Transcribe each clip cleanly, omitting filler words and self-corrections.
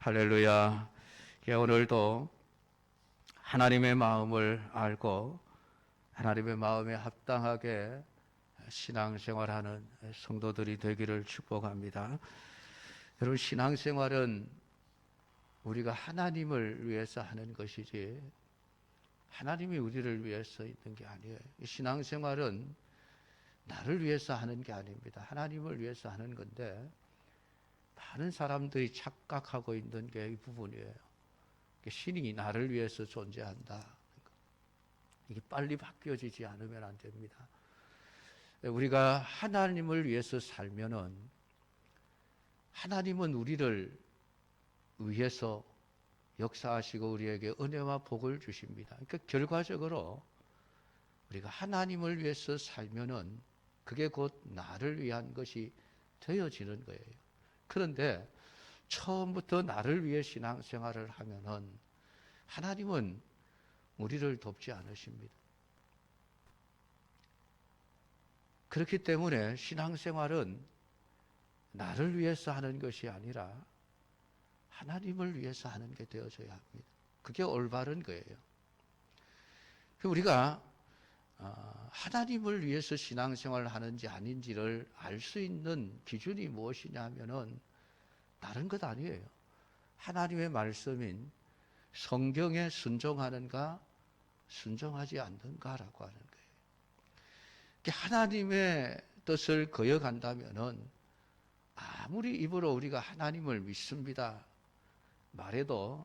할렐루야. 오늘도 하나님의 마음을 알고 하나님의 마음에 합당하게 신앙생활하는 성도들이 되기를 축복합니다. 여러분, 신앙생활은 우리가 하나님을 위해서 하는 것이지 하나님이 우리를 위해서 있는 게 아니에요. 신앙생활은 나를 위해서 하는 게 아닙니다. 하나님을 위해서 하는 건데 많은 사람들이 착각하고 있는 게 이 부분이에요. 신이 나를 위해서 존재한다. 이게 빨리 바뀌어지지 않으면 안 됩니다. 우리가 하나님을 위해서 살면은 하나님은 우리를 위해서 역사하시고 우리에게 은혜와 복을 주십니다. 그러니까 결과적으로 우리가 하나님을 위해서 살면은 그게 곧 나를 위한 것이 되어지는 거예요. 그런데 처음부터 나를 위해 신앙생활을 하면은 하나님은 우리를 돕지 않으십니다. 그렇기 때문에 신앙생활은 나를 위해서 하는 것이 아니라 하나님을 위해서 하는 게 되어져야 합니다. 그게 올바른 거예요. 우리가 하나님을 위해서 신앙생활을 하는지 아닌지를 알 수 있는 기준이 무엇이냐 하면은 다른 것 아니에요. 하나님의 말씀인 성경에 순종하는가 순종하지 않는가라고 하는 거예요. 하나님의 뜻을 거역한다면은 아무리 입으로 우리가 하나님을 믿습니다 말해도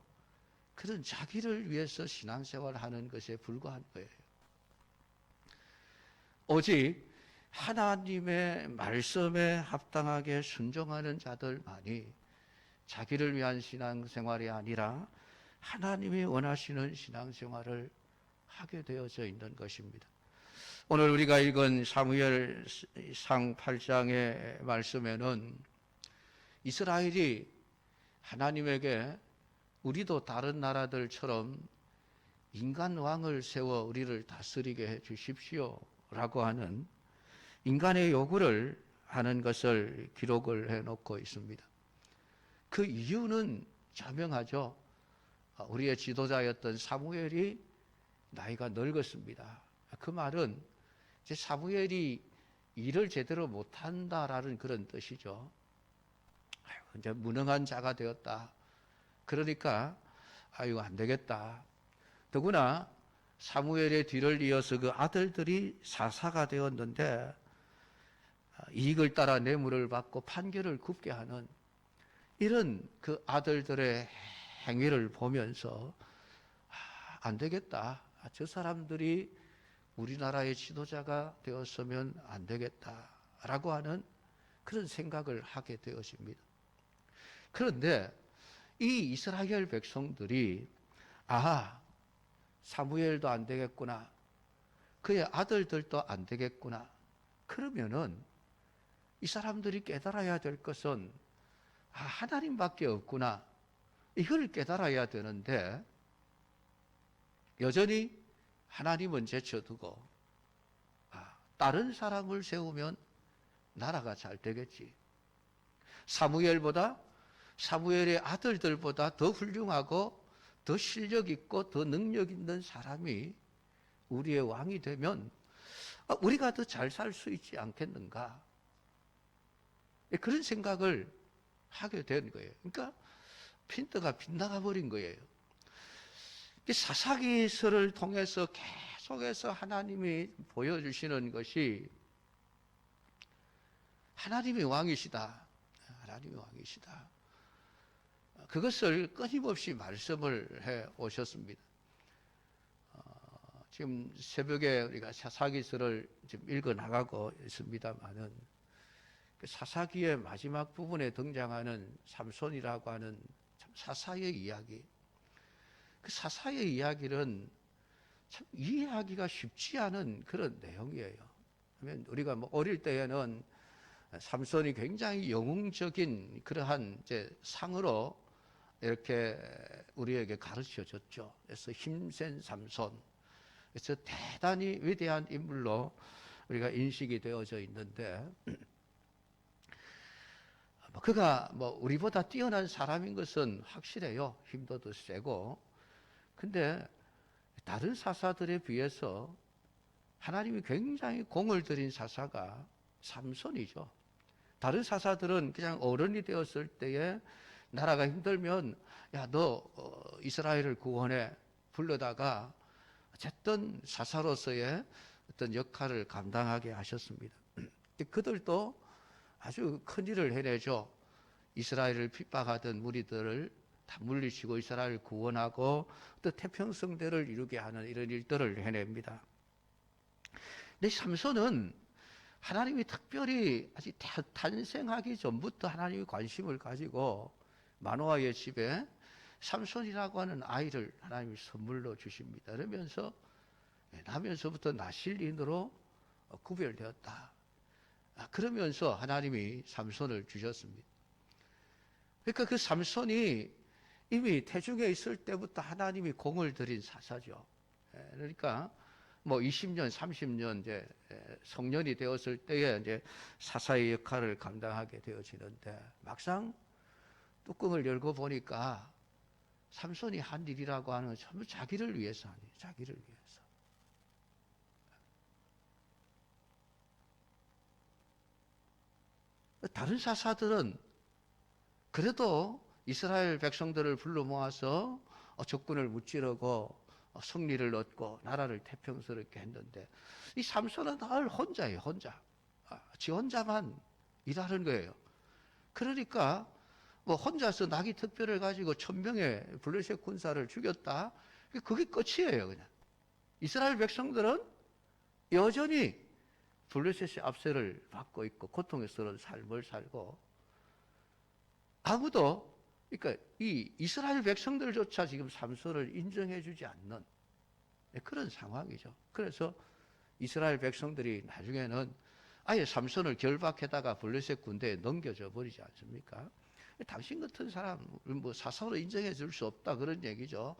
그런 자기를 위해서 신앙생활을 하는 것에 불과한 거예요. 오직 하나님의 말씀에 합당하게 순종하는 자들만이 자기를 위한 신앙생활이 아니라 하나님이 원하시는 신앙생활을 하게 되어져 있는 것입니다. 오늘 우리가 읽은 사무엘상 8장의 말씀에는 이스라엘이 하나님에게 우리도 다른 나라들처럼 인간 왕을 세워 우리를 다스리게 해 주십시오 라고 하는 인간의 요구를 하는 것을 기록을 해놓고 있습니다. 그 이유는 자명하죠. 우리의 지도자였던 사무엘이 나이가 늙었습니다. 그 말은 이제 사무엘이 일을 제대로 못한다라는 그런 뜻이죠. 이제 무능한 자가 되었다. 그러니까 안 되겠다. 더구나 사무엘의 뒤를 이어서 그 아들들이 사사가 되었는데 이익을 따라 뇌물을 받고 판결을 굽게 하는 이런 그 아들들의 행위를 보면서 안 되겠다. 저 사람들이 우리나라의 지도자가 되었으면 안 되겠다라고 하는 그런 생각을 하게 되어집니다. 그런데 이 이스라엘 백성들이 사무엘도 안 되겠구나. 그의 아들들도 안 되겠구나. 그러면은 이 사람들이 깨달아야 될 것은 하나님밖에 없구나. 이걸 깨달아야 되는데 여전히 하나님은 제쳐두고 다른 사람을 세우면 나라가 잘 되겠지. 사무엘의 아들들보다 더 훌륭하고 더 실력 있고 더 능력 있는 사람이 우리의 왕이 되면 우리가 더 잘 살 수 있지 않겠는가. 그런 생각을 하게 된 거예요. 그러니까 핀트가 빗나가 버린 거예요. 사사기서를 통해서 계속해서 하나님이 보여주시는 것이 하나님이 왕이시다. 하나님이 왕이시다. 그것을 끊임없이 말씀을 해 오셨습니다. 지금 새벽에 우리가 사사기서를 지금 읽어 나가고 있습니다만은 사사기의 마지막 부분에 등장하는 삼손이라고 하는 사사의 이야기. 그 사사의 이야기는 참 이해하기가 쉽지 않은 그런 내용이에요. 우리가 어릴 때에는 삼손이 굉장히 영웅적인 그러한 이제 상으로 이렇게 우리에게 가르쳐 줬죠. 그래서 힘센 삼손. 그래서 대단히 위대한 인물로 우리가 인식이 되어져 있는데 그가 우리보다 뛰어난 사람인 것은 확실해요. 힘도 더 세고. 근데 다른 사사들에 비해서 하나님이 굉장히 공을 들인 사사가 삼손이죠. 다른 사사들은 그냥 어른이 되었을 때에 나라가 힘들면 야, 너 이스라엘을 구원해 불러다가 어쨌든 사사로서의 어떤 역할을 감당하게 하셨습니다. 그들도 아주 큰 일을 해내죠. 이스라엘을 핍박하던 무리들을 다 물리치고 이스라엘을 구원하고 또 태평성대를 이루게 하는 이런 일들을 해냅니다. 근데 삼손은 하나님이 특별히 아직 탄생하기 전부터 하나님이 관심을 가지고 마노아의 집에 삼손이라고 하는 아이를 하나님이 선물로 주십니다. 그러면서 나면서부터 나실인으로 구별되었다. 그러면서 하나님이 삼손을 주셨습니다. 그러니까 그 삼손이 이미 태중에 있을 때부터 하나님이 공을 들인 사사죠. 그러니까 20년, 30년 이제 성년이 되었을 때에 이제 사사의 역할을 감당하게 되어지는데 막상 뚜껑을 열고 보니까 삼손이 한 일이라고 하는 건 전부 자기를 위해서 아니에요. 자기를 위해서. 다른 사사들은 그래도 이스라엘 백성들을 불러 모아서 적군을 무찌르고 승리를 얻고 나라를 태평스럽게 했는데 이 삼손은 늘 혼자예요. 혼자. 지 혼자만 일하는 거예요. 그러니까 혼자서 나귀 특별을 가지고 1000명의 블레셋 군사를 죽였다. 그게 끝이에요. 그냥. 이스라엘 백성들은 여전히 블레셋의 압세를 받고 있고 고통스러운 삶을 살고 아무도 그러니까 이 이스라엘 백성들조차 지금 삼손을 인정해 주지 않는 그런 상황이죠. 그래서 이스라엘 백성들이 나중에는 아예 삼손을 결박해다가 블레셋 군대에 넘겨줘 버리지 않습니까? 당신 같은 사람 사사로 인정해 줄 수 없다 그런 얘기죠.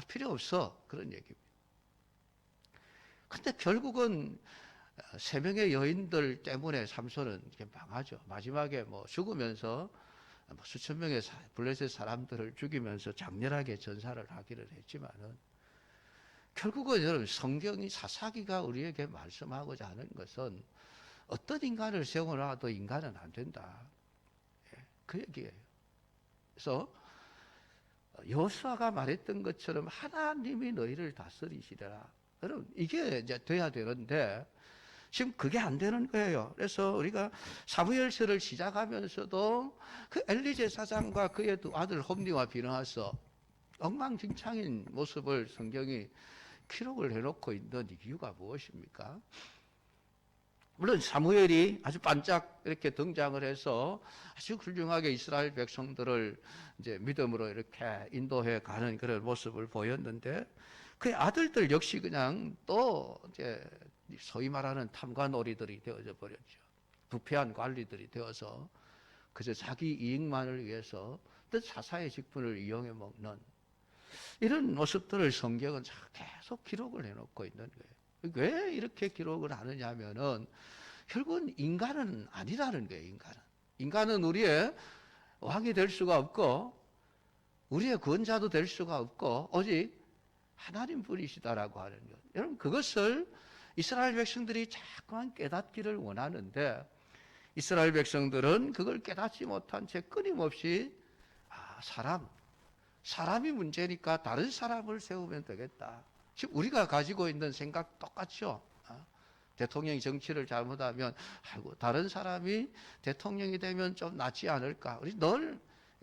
필요 없어 그런 얘기입니다. 근데 결국은 3명의 여인들 때문에 삼손은 이렇게 망하죠. 마지막에 죽으면서 수천 명의 블레셋 사람들을 죽이면서 장렬하게 전사를 하기를 했지만은 결국은 여러분 성경이 사사기가 우리에게 말씀하고자 하는 것은 어떤 인간을 세워놔도 인간은 안 된다. 그 얘기예요. 그래서 여호수아가 말했던 것처럼 하나님이 너희를 다스리시리라. 여러분 이게 이제 돼야 되는데 지금 그게 안 되는 거예요. 그래서 우리가 사무엘서를 시작하면서도 그 엘리 제사장과 그의 두 아들 홈리와 비나하서 엉망진창인 모습을 성경이 기록을 해놓고 있는 이유가 무엇입니까? 물론 사무엘이 아주 반짝 이렇게 등장을 해서 아주 훌륭하게 이스라엘 백성들을 이제 믿음으로 이렇게 인도해 가는 그런 모습을 보였는데 그의 아들들 역시 그냥 또 이제 소위 말하는 탐관오리들이 되어져 버렸죠. 부패한 관리들이 되어서 그저 자기 이익만을 위해서 뜻 사사의 직분을 이용해 먹는 이런 모습들을 성경은 계속 기록을 해놓고 있는 거예요. 왜 이렇게 기록을 하느냐 하면은 결국은 인간은 아니라는 거예요. 인간은 우리의 왕이 될 수가 없고 우리의 구원자도 될 수가 없고 오직 하나님 분이시다라고 하는 것. 여러분 그것을 이스라엘 백성들이 자꾸만 깨닫기를 원하는데 이스라엘 백성들은 그걸 깨닫지 못한 채 끊임없이 사람이 문제니까 다른 사람을 세우면 되겠다. 지금 우리가 가지고 있는 생각 똑같죠. 대통령이 정치를 잘못하면 아이고 다른 사람이 대통령이 되면 좀 낫지 않을까. 우리 늘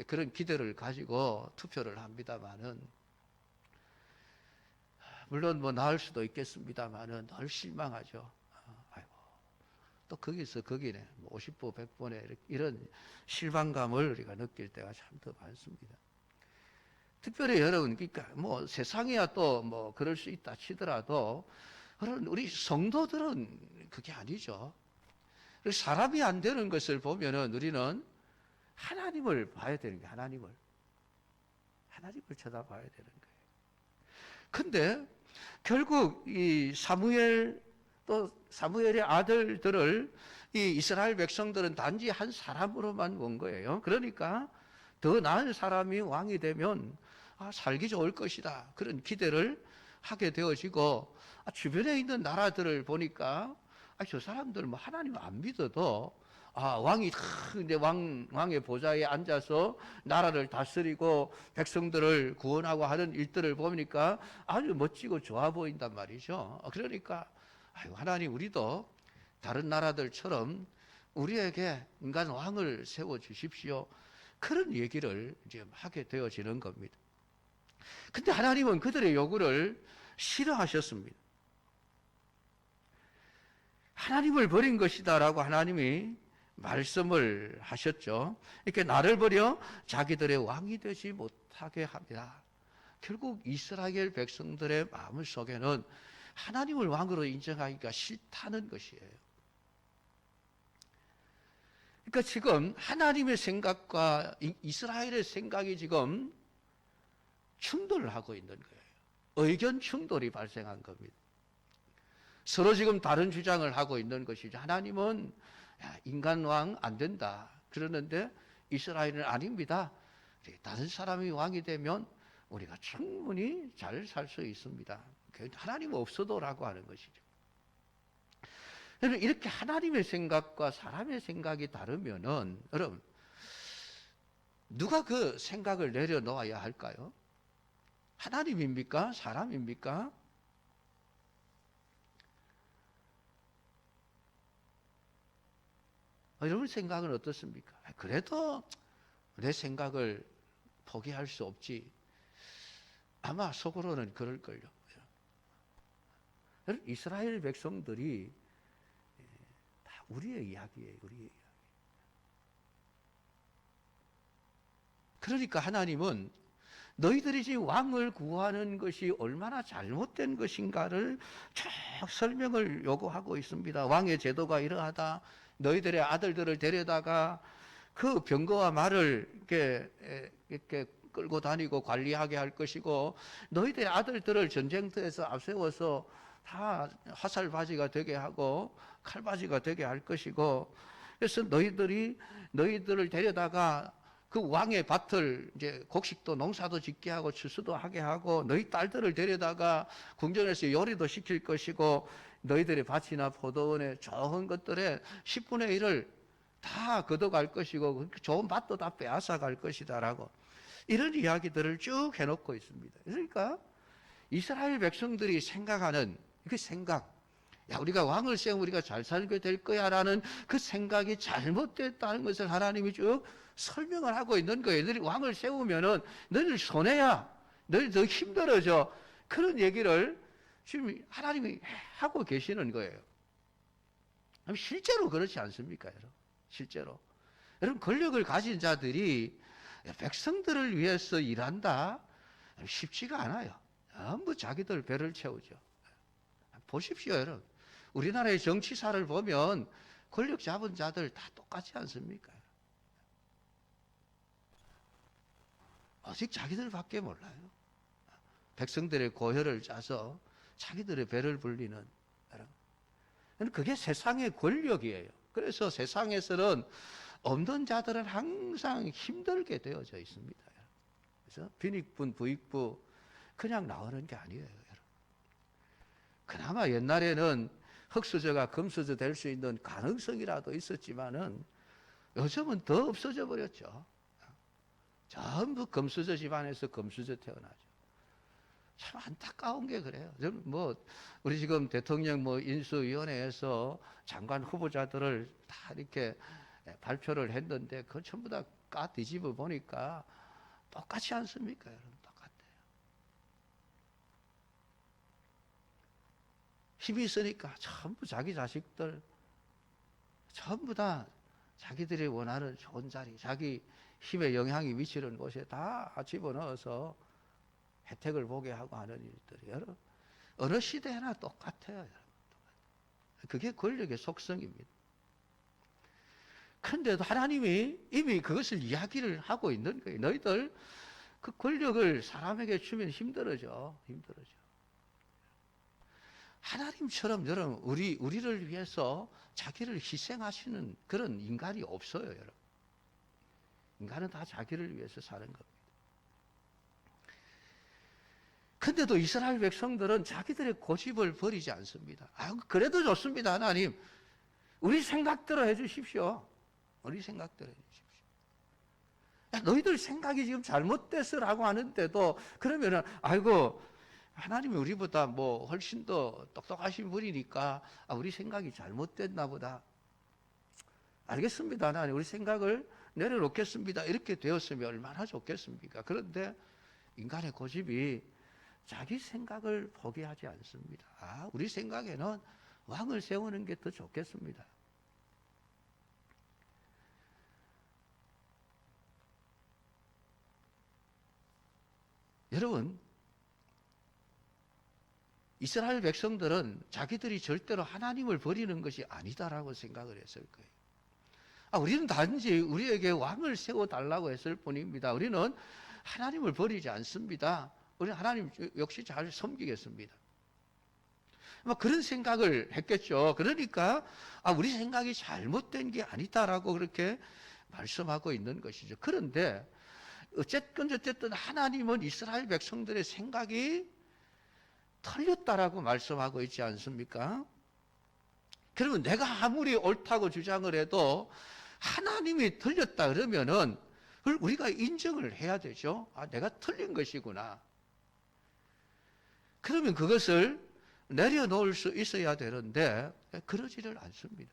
그런 기대를 가지고 투표를 합니다만은 물론 나을 수도 있겠습니다만은 늘 실망하죠. 아이고 또 거기서 거기네 50보 100보네 이런 실망감을 우리가 느낄 때가 참 더 많습니다. 특별히 여러분 그러니까 세상이야 또 그럴 수 있다 치더라도 여러분 우리 성도들은 그게 아니죠. 사람이 안 되는 것을 보면은 우리는 하나님을 봐야 되는 거예요. 하나님을 쳐다봐야 되는 거예요. 근데 결국 이 사무엘 또 사무엘의 아들들을 이 이스라엘 백성들은 단지 한 사람으로만 본 거예요. 그러니까 더 나은 사람이 왕이 되면 살기 좋을 것이다. 그런 기대를 하게 되어지고, 주변에 있는 나라들을 보니까 저 사람들 뭐 하나님 안 믿어도 왕이 이제 왕의 보좌에 앉아서 나라를 다스리고 백성들을 구원하고 하는 일들을 보니까 아주 멋지고 좋아 보인단 말이죠. 그러니까 하나님, 우리도 다른 나라들처럼 우리에게 인간 왕을 세워 주십시오. 그런 얘기를 이제 하게 되어지는 겁니다. 근데 하나님은 그들의 요구를 싫어하셨습니다. 하나님을 버린 것이다라고 하나님이 말씀을 하셨죠. 이렇게 나를 버려 자기들의 왕이 되지 못하게 합니다. 결국 이스라엘 백성들의 마음 속에는 하나님을 왕으로 인정하기가 싫다는 것이에요. 그러니까 지금 하나님의 생각과 이스라엘의 생각이 지금 충돌을 하고 있는 거예요. 의견 충돌이 발생한 겁니다. 서로 지금 다른 주장을 하고 있는 것이죠. 하나님은 인간 왕 안 된다 그러는데 이스라엘은 아닙니다. 다른 사람이 왕이 되면 우리가 충분히 잘 살 수 있습니다. 하나님 없어도라고 하는 것이죠. 이렇게 하나님의 생각과 사람의 생각이 다르면은, 여러분, 누가 그 생각을 내려놓아야 할까요? 하나님입니까? 사람입니까? 여러분 생각은 어떻습니까? 그래도 내 생각을 포기할 수 없지. 아마 속으로는 그럴걸요. 이스라엘 백성들이 다 우리의 이야기예요. 우리의 이야기. 그러니까 하나님은 너희들이 지금 왕을 구하는 것이 얼마나 잘못된 것인가를 쭉 설명을 요구하고 있습니다. 왕의 제도가 이러하다. 너희들의 아들들을 데려다가 그 병거와 말을 이렇게 끌고 다니고 관리하게 할 것이고, 너희들의 아들들을 전쟁터에서 앞세워서 다 화살바지가 되게 하고 칼바지가 되게 할 것이고, 그래서 너희들을 데려다가 그 왕의 밭을 이제 곡식도 농사도 짓게 하고 추수도 하게 하고, 너희 딸들을 데려다가 궁전에서 요리도 시킬 것이고, 너희들의 밭이나 포도원의 좋은 것들의 10분의 1을 다 걷어갈 것이고, 좋은 밭도 다 빼앗아 갈 것이다라고 이런 이야기들을 쭉 해놓고 있습니다. 그러니까 이스라엘 백성들이 생각하는 그 생각, 우리가 왕을 세우면 우리가 잘 살게 될 거야 라는 그 생각이 잘못됐다는 것을 하나님이 쭉 설명을 하고 있는 거예요. 너희 왕을 세우면은 너희들 손해야, 너희들 더 힘들어져, 그런 얘기를 지금 하나님이 하고 계시는 거예요. 실제로 그렇지 않습니까, 여러분? 실제로 여러분, 권력을 가진 자들이 백성들을 위해서 일한다? 쉽지가 않아요. 전부 자기들 배를 채우죠. 보십시오, 여러분. 우리나라의 정치사를 보면 권력 잡은 자들 다 똑같지 않습니까? 아직 자기들밖에 몰라요. 백성들의 고혈을 짜서 자기들의 배를 불리는, 그게 세상의 권력이에요. 그래서 세상에서는 없는 자들은 항상 힘들게 되어져 있습니다. 그래서 빈익분, 부익부 그냥 나오는 게 아니에요, 여러분. 그나마 옛날에는 흙수저가 금수저 될 수 있는 가능성이라도 있었지만은 요즘은 더 없어져 버렸죠. 전부 금수저 집안에서 금수저 태어나죠. 참 안타까운 게 그래요. 우리 지금 대통령 인수위원회에서 장관 후보자들을 다 이렇게 발표를 했는데, 그건 전부 다 까 뒤집어 보니까 똑같지 않습니까, 여러분? 똑같아요. 힘이 있으니까 전부 자기 자식들, 전부 다 자기들이 원하는 좋은 자리, 자기 힘의 영향이 미치는 곳에 다 집어넣어서 혜택을 보게 하고 하는 일들이, 여러분, 어느 시대나 똑같아요, 여러분. 그게 권력의 속성입니다. 그런데도 하나님이 이미 그것을 이야기를 하고 있는 거예요. 너희들 그 권력을 사람에게 주면 힘들어져. 하나님처럼 여러분 우리를 위해서 자기를 희생하시는 그런 인간이 없어요, 여러분. 인간은 다 자기를 위해서 사는 겁니다. 근데도 이스라엘 백성들은 자기들의 고집을 버리지 않습니다. 그래도 좋습니다, 하나님. 우리 생각대로 해주십시오. 우리 생각대로 해주십시오. 야, 너희들 생각이 지금 잘못됐어라고 하는데도 그러면은 아이고 하나님이 우리보다 뭐 훨씬 더 똑똑하신 분이니까 우리 생각이 잘못됐나 보다. 알겠습니다, 하나님. 우리 생각을 내려놓겠습니다. 이렇게 되었으면 얼마나 좋겠습니까? 그런데 인간의 고집이 자기 생각을 포기하지 않습니다. 우리 생각에는 왕을 세우는 게 더 좋겠습니다. 여러분, 이스라엘 백성들은 자기들이 절대로 하나님을 버리는 것이 아니다라고 생각을 했을 거예요. 우리는 단지 우리에게 왕을 세워달라고 했을 뿐입니다. 우리는 하나님을 버리지 않습니다. 우리는 하나님 역시 잘 섬기겠습니다. 그런 생각을 했겠죠. 그러니까 우리 생각이 잘못된 게 아니다라고 그렇게 말씀하고 있는 것이죠. 그런데 어쨌든 하나님은 이스라엘 백성들의 생각이 틀렸다라고 말씀하고 있지 않습니까? 그러면 내가 아무리 옳다고 주장을 해도 하나님이 틀렸다 그러면은 그걸 우리가 인정을 해야 되죠. 내가 틀린 것이구나. 그러면 그것을 내려놓을 수 있어야 되는데 그러지를 않습니다.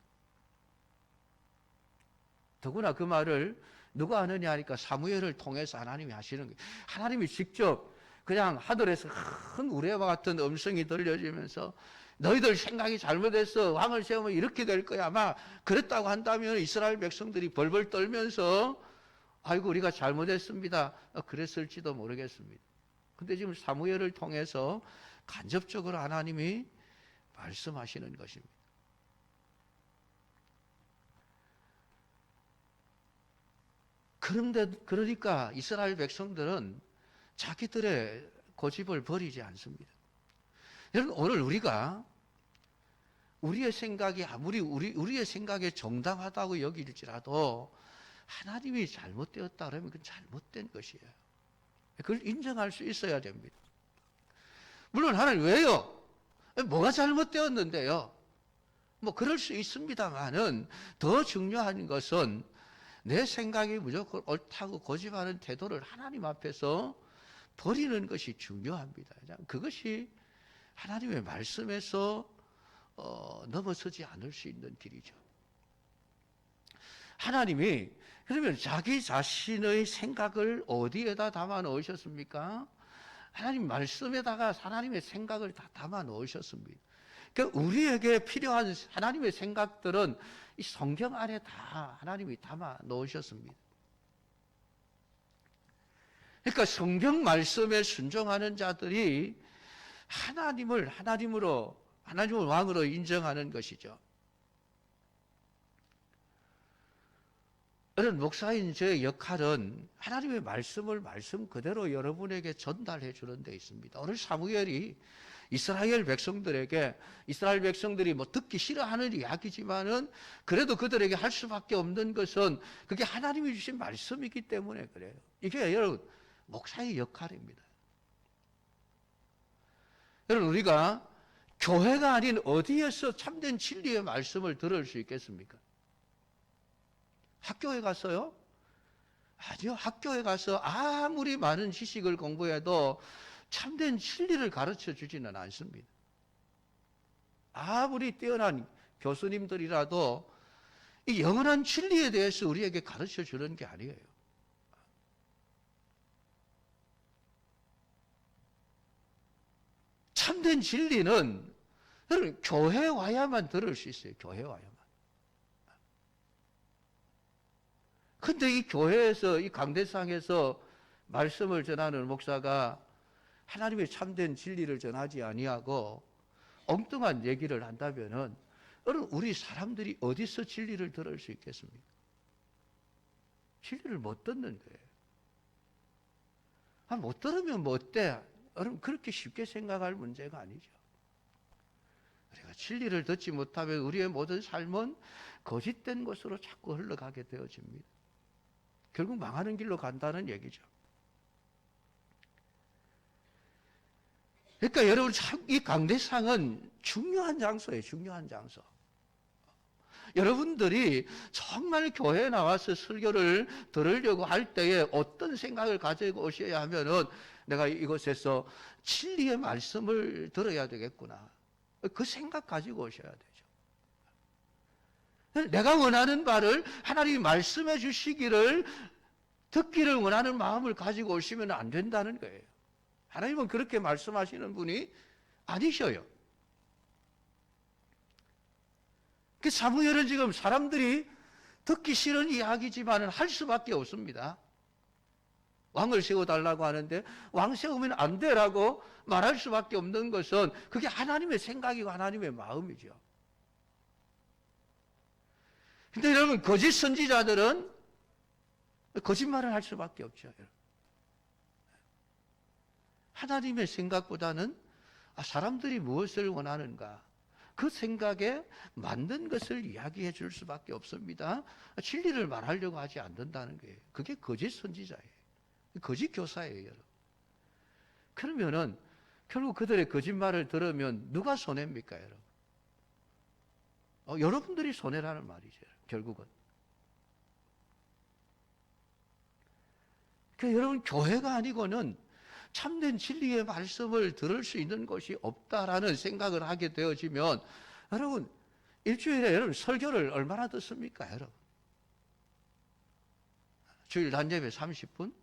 더구나 그 말을 누가 하느냐 하니까 사무엘을 통해서 하나님이 하시는 거예요. 하나님이 직접 그냥 하늘에서 큰 우레와 같은 음성이 들려지면서 너희들 생각이 잘못했어. 왕을 세우면 이렇게 될 거야. 아마 그랬다고 한다면 이스라엘 백성들이 벌벌 떨면서 아이고 우리가 잘못했습니다. 그랬을지도 모르겠습니다. 근데 지금 사무엘을 통해서 간접적으로 하나님이 말씀하시는 것입니다. 그러니까 이스라엘 백성들은 자기들의 고집을 버리지 않습니다. 여러분, 오늘 우리가 우리의 생각이 아무리 우리의 생각에 정당하다고 여길지라도 하나님이 잘못되었다 그러면 그건 잘못된 것이에요. 그걸 인정할 수 있어야 됩니다. 물론 하나님 왜요? 뭐가 잘못되었는데요? 뭐 그럴 수 있습니다만은 더 중요한 것은 내 생각이 무조건 옳다고 고집하는 태도를 하나님 앞에서 버리는 것이 중요합니다. 그것이 하나님의 말씀에서 넘어서지 않을 수 있는 길이죠. 하나님이 그러면 자기 자신의 생각을 어디에다 담아 놓으셨습니까? 하나님 말씀에다가 하나님의 생각을 다 담아 놓으셨습니다. 그러니까 우리에게 필요한 하나님의 생각들은 이 성경 안에 다 하나님이 담아 놓으셨습니다. 그러니까 성경 말씀에 순종하는 자들이 하나님을 왕으로 인정하는 것이죠. 이런 목사인 저의 역할은 하나님의 말씀을 말씀 그대로 여러분에게 전달해 주는 데 있습니다. 오늘 사무엘이 이스라엘 백성들이 뭐 듣기 싫어하는 이야기지만은 그래도 그들에게 할 수밖에 없는 것은 그게 하나님이 주신 말씀이기 때문에 그래요. 이게 여러분 목사의 역할입니다. 여러분 우리가 교회가 아닌 어디에서 참된 진리의 말씀을 들을 수 있겠습니까? 학교에 가서요? 아니요. 학교에 가서 아무리 많은 지식을 공부해도 참된 진리를 가르쳐 주지는 않습니다. 아무리 뛰어난 교수님들이라도 이 영원한 진리에 대해서 우리에게 가르쳐 주는 게 아니에요. 참된 진리는 여러분 교회에 와야만 들을 수 있어요. 교회에 와야만. 근데 이 교회에서 이 강대상에서 말씀을 전하는 목사가 하나님의 참된 진리를 전하지 아니하고 엉뚱한 얘기를 한다면은 여러분 우리 사람들이 어디서 진리를 들을 수 있겠습니까? 진리를 못 듣는 거예요. 못 들으면 뭐 어때? 여러분 그렇게 쉽게 생각할 문제가 아니죠. 우리가 진리를 듣지 못하면 우리의 모든 삶은 거짓된 것으로 자꾸 흘러가게 되어집니다. 결국 망하는 길로 간다는 얘기죠. 그러니까 여러분, 이 강대상은 중요한 장소예요. 중요한 장소. 여러분들이 정말 교회에 나와서 설교를 들으려고 할 때에 어떤 생각을 가지고 오셔야 하면은, 내가 이곳에서 진리의 말씀을 들어야 되겠구나, 그 생각 가지고 오셔야 되죠. 내가 원하는 바를 하나님이 말씀해 주시기를 듣기를 원하는 마음을 가지고 오시면 안 된다는 거예요. 하나님은 그렇게 말씀하시는 분이 아니셔요. 그 사무엘은 지금 사람들이 듣기 싫은 이야기지만 할 수밖에 없습니다. 왕을 세워달라고 하는데 왕 세우면 안 되라고 말할 수밖에 없는 것은 그게 하나님의 생각이고 하나님의 마음이죠. 근데 여러분, 거짓 선지자들은 거짓말을 할 수밖에 없죠. 하나님의 생각보다는 사람들이 무엇을 원하는가, 그 생각에 맞는 것을 이야기해 줄 수밖에 없습니다. 진리를 말하려고 하지 않는다는 거예요. 그게 거짓 선지자예요. 거짓 교사예요, 여러분. 그러면은 결국 그들의 거짓말을 들으면 누가 손해입니까, 여러분? 여러분들이 손해라는 말이죠, 결국은. 그러니까 여러분, 교회가 아니고는 참된 진리의 말씀을 들을 수 있는 것이 없다라는 생각을 하게 되어지면, 여러분, 일주일에 여러분 설교를 얼마나 듣습니까, 여러분? 주일 단예배 30분,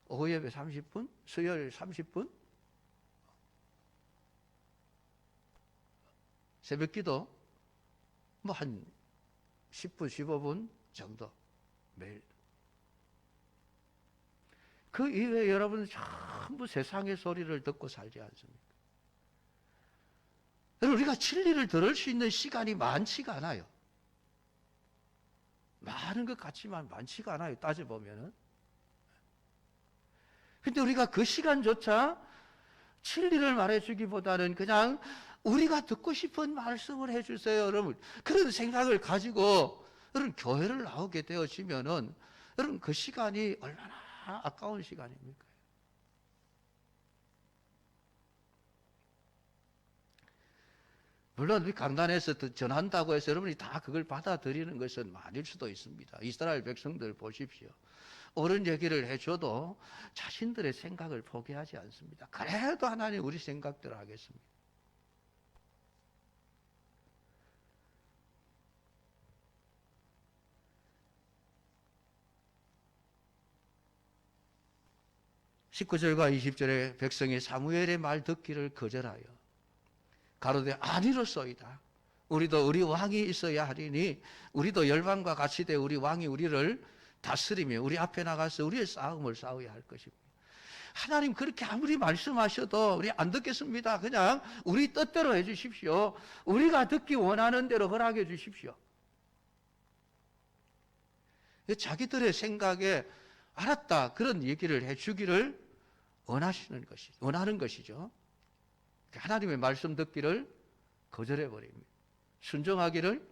오후 예배 30분, 수요일 30분, 새벽 기도 뭐 한 10분, 15분 정도 매일. 그 이외에 여러분 전부 세상의 소리를 듣고 살지 않습니까? 여러분, 우리가 진리를 들을 수 있는 시간이 많지가 않아요. 많은 것 같지만 많지가 않아요, 따져보면은. 근데 우리가 그 시간조차 진리를 말해주기보다는 그냥 우리가 듣고 싶은 말씀을 해주세요, 여러분. 그런 생각을 가지고 여러분 교회를 나오게 되어지면은 여러분 그 시간이 얼마나 아까운 시간입니까? 물론 우리 강단에서 전한다고 해서 여러분이 다 그걸 받아들이는 것은 아닐 수도 있습니다. 이스라엘 백성들 보십시오. 옳은 얘기를 해줘도 자신들의 생각을 포기하지 않습니다. 그래도 하나님 우리 생각대로 하겠습니다. (19절과 20절에) 백성이 사무엘의 말 듣기를 거절하여 가로되 아니로소이다. 우리도 우리 왕이 있어야 하리니 우리도 열방과 같이 되 우리 왕이 우리를 다스리며 우리 앞에 나가서 우리의 싸움을 싸워야 할 것입니다. 하나님 그렇게 아무리 말씀하셔도 우리 안 듣겠습니다. 그냥 우리 뜻대로 해 주십시오. 우리가 듣기 원하는 대로 허락해 주십시오. 자기들의 생각에 알았다, 그런 얘기를 해 주기를 원하는 것이죠. 하나님의 말씀 듣기를 거절해 버립니다. 순종하기를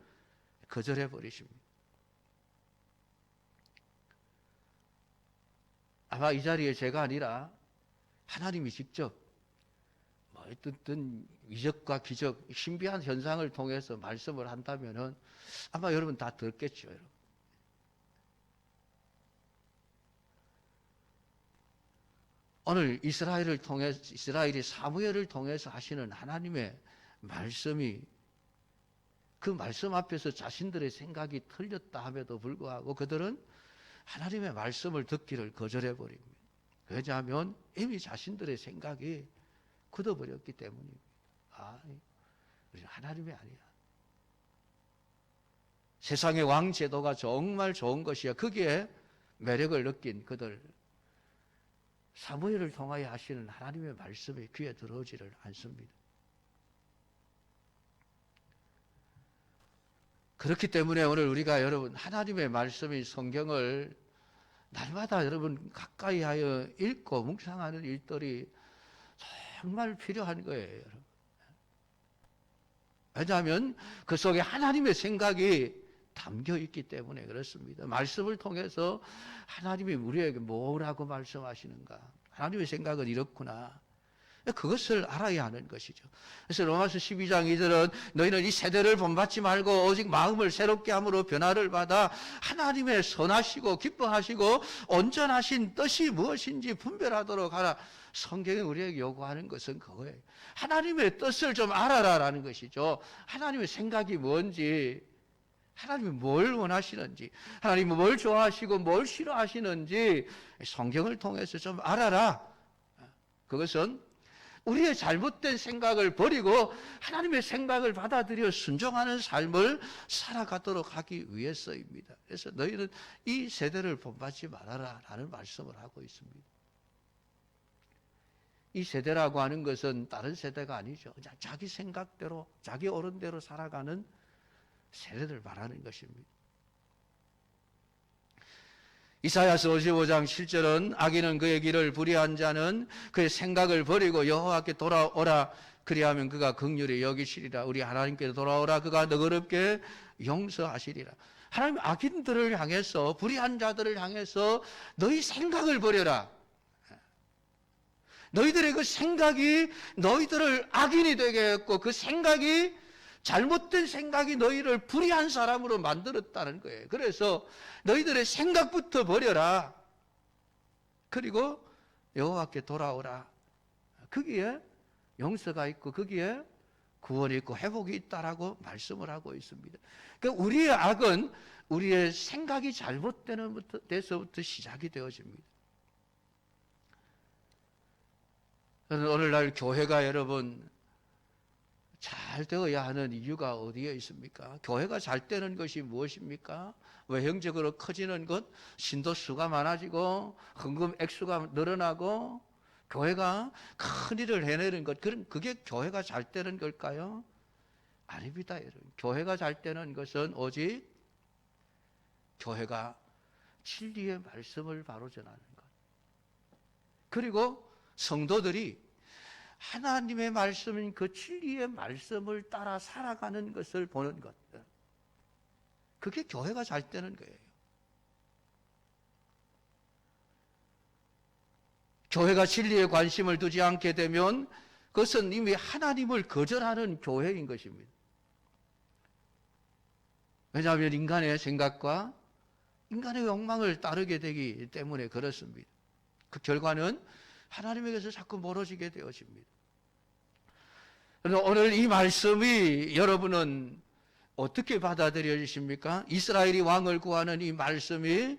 거절해 버리십니다. 아마 이 자리에 제가 아니라 하나님이 직접 어떤 이적과 기적, 신비한 현상을 통해서 말씀을 한다면은 아마 여러분 다 듣겠죠, 여러분. 오늘 이스라엘이 사무엘을 통해서 하시는 하나님의 말씀이, 그 말씀 앞에서 자신들의 생각이 틀렸다 함에도 불구하고 그들은 하나님의 말씀을 듣기를 거절해 버립니다. 왜냐하면 이미 자신들의 생각이 굳어버렸기 때문입니다. 우리는 하나님이 아니야. 세상의 왕 제도가 정말 좋은 것이야. 거기에 매력을 느낀 그들, 사무엘을 통하여 하시는 하나님의 말씀이 귀에 들어오지를 않습니다. 그렇기 때문에 오늘 우리가 여러분 하나님의 말씀인 성경을 날마다 여러분 가까이 하여 읽고 묵상하는 일들이 정말 필요한 거예요, 여러분. 왜냐하면 그 속에 하나님의 생각이 담겨 있기 때문에 그렇습니다. 말씀을 통해서 하나님이 우리에게 뭐라고 말씀하시는가, 하나님의 생각은 이렇구나, 그것을 알아야 하는 것이죠. 그래서 로마서 12장 2절은 너희는 이 세대를 본받지 말고 오직 마음을 새롭게 함으로 변화를 받아 하나님의 선하시고 기뻐하시고 온전하신 뜻이 무엇인지 분별하도록 하라. 성경이 우리에게 요구하는 것은 그거예요. 하나님의 뜻을 좀 알아라라는 것이죠. 하나님의 생각이 뭔지, 하나님이 뭘 원하시는지, 하나님이 뭘 좋아하시고 뭘 싫어하시는지 성경을 통해서 좀 알아라. 그것은 우리의 잘못된 생각을 버리고 하나님의 생각을 받아들여 순종하는 삶을 살아가도록 하기 위해서입니다. 그래서 너희는 이 세대를 본받지 말아라 라는 말씀을 하고 있습니다. 이 세대라고 하는 것은 다른 세대가 아니죠. 자기 생각대로, 자기 옳은 대로 살아가는 세대를 말하는 것입니다. 이사야서 55장 7절은 악인은 그의 길을 불의한 자는 그의 생각을 버리고 여호와께 돌아오라. 그리하면 그가 긍휼히 여기시리라. 우리 하나님께 돌아오라. 그가 너그럽게 용서하시리라. 하나님 악인들을 향해서, 불의한 자들을 향해서 너희 생각을 버려라. 너희들의 그 생각이 너희들을 악인이 되게 했고 그 생각이, 잘못된 생각이 너희를 불의한 사람으로 만들었다는 거예요. 그래서 너희들의 생각부터 버려라. 그리고 여호와께 돌아오라. 거기에 용서가 있고 거기에 구원이 있고 회복이 있다라고 말씀을 하고 있습니다. 그러니까 우리의 악은 우리의 생각이 잘못되는 데서부터 시작이 되어집니다. 오늘날 교회가 여러분 잘 되어야 하는 이유가 어디에 있습니까? 교회가 잘 되는 것이 무엇입니까? 외형적으로 커지는 것, 신도 수가 많아지고 헌금 액수가 늘어나고 교회가 큰 일을 해내는 것, 그게 교회가 잘 되는 걸까요? 아닙니다, 여러분. 교회가 잘 되는 것은 오직 교회가 진리의 말씀을 바로 전하는 것, 그리고 성도들이 하나님의 말씀인 그 진리의 말씀을 따라 살아가는 것을 보는 것, 그게 교회가 잘 되는 거예요. 교회가 진리에 관심을 두지 않게 되면 그것은 이미 하나님을 거절하는 교회인 것입니다. 왜냐하면 인간의 생각과 인간의 욕망을 따르게 되기 때문에 그렇습니다. 그 결과는 하나님에게서 자꾸 멀어지게 되어집니다. 그래서 오늘 이 말씀이 여러분은 어떻게 받아들여지십니까? 이스라엘이 왕을 구하는 이 말씀이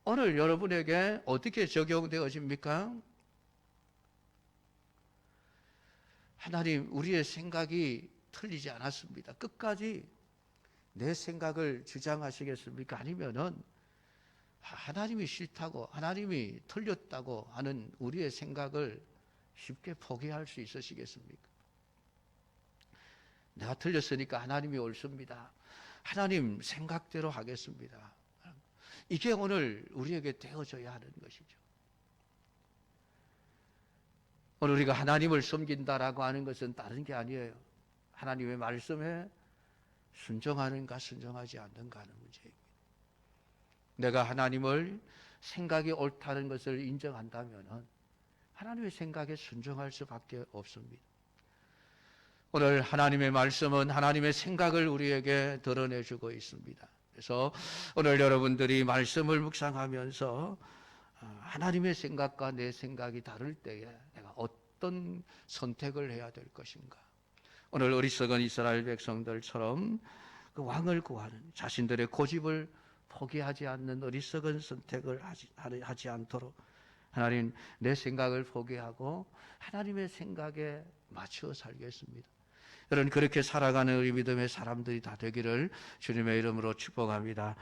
오늘 여러분에게 어떻게 적용되어집니까? 하나님, 우리의 생각이 틀리지 않았습니다. 끝까지 내 생각을 주장하시겠습니까? 아니면은 하나님이 싫다고, 하나님이 틀렸다고 하는 우리의 생각을 쉽게 포기할 수 있으시겠습니까? 내가 틀렸으니까 하나님이 옳습니다. 하나님 생각대로 하겠습니다. 이게 오늘 우리에게 되어져야 하는 것이죠. 오늘 우리가 하나님을 섬긴다라고 하는 것은 다른 게 아니에요. 하나님의 말씀에 순종하는가 순종하지 않는가 하는 문제입니다. 내가 하나님을 생각이 옳다는 것을 인정한다면 하나님의 생각에 순종할 수밖에 없습니다. 오늘 하나님의 말씀은 하나님의 생각을 우리에게 드러내주고 있습니다. 그래서 오늘 여러분들이 말씀을 묵상하면서 하나님의 생각과 내 생각이 다를 때에 내가 어떤 선택을 해야 될 것인가. 오늘 어리석은 이스라엘 백성들처럼 그 왕을 구하는, 자신들의 고집을 포기하지 않는 어리석은 선택을 하지 않도록 하나님, 내 생각을 포기하고 하나님의 생각에 맞추어 살겠습니다. 여러분, 그렇게 살아가는 우리 믿음의 사람들이 다 되기를 주님의 이름으로 축복합니다.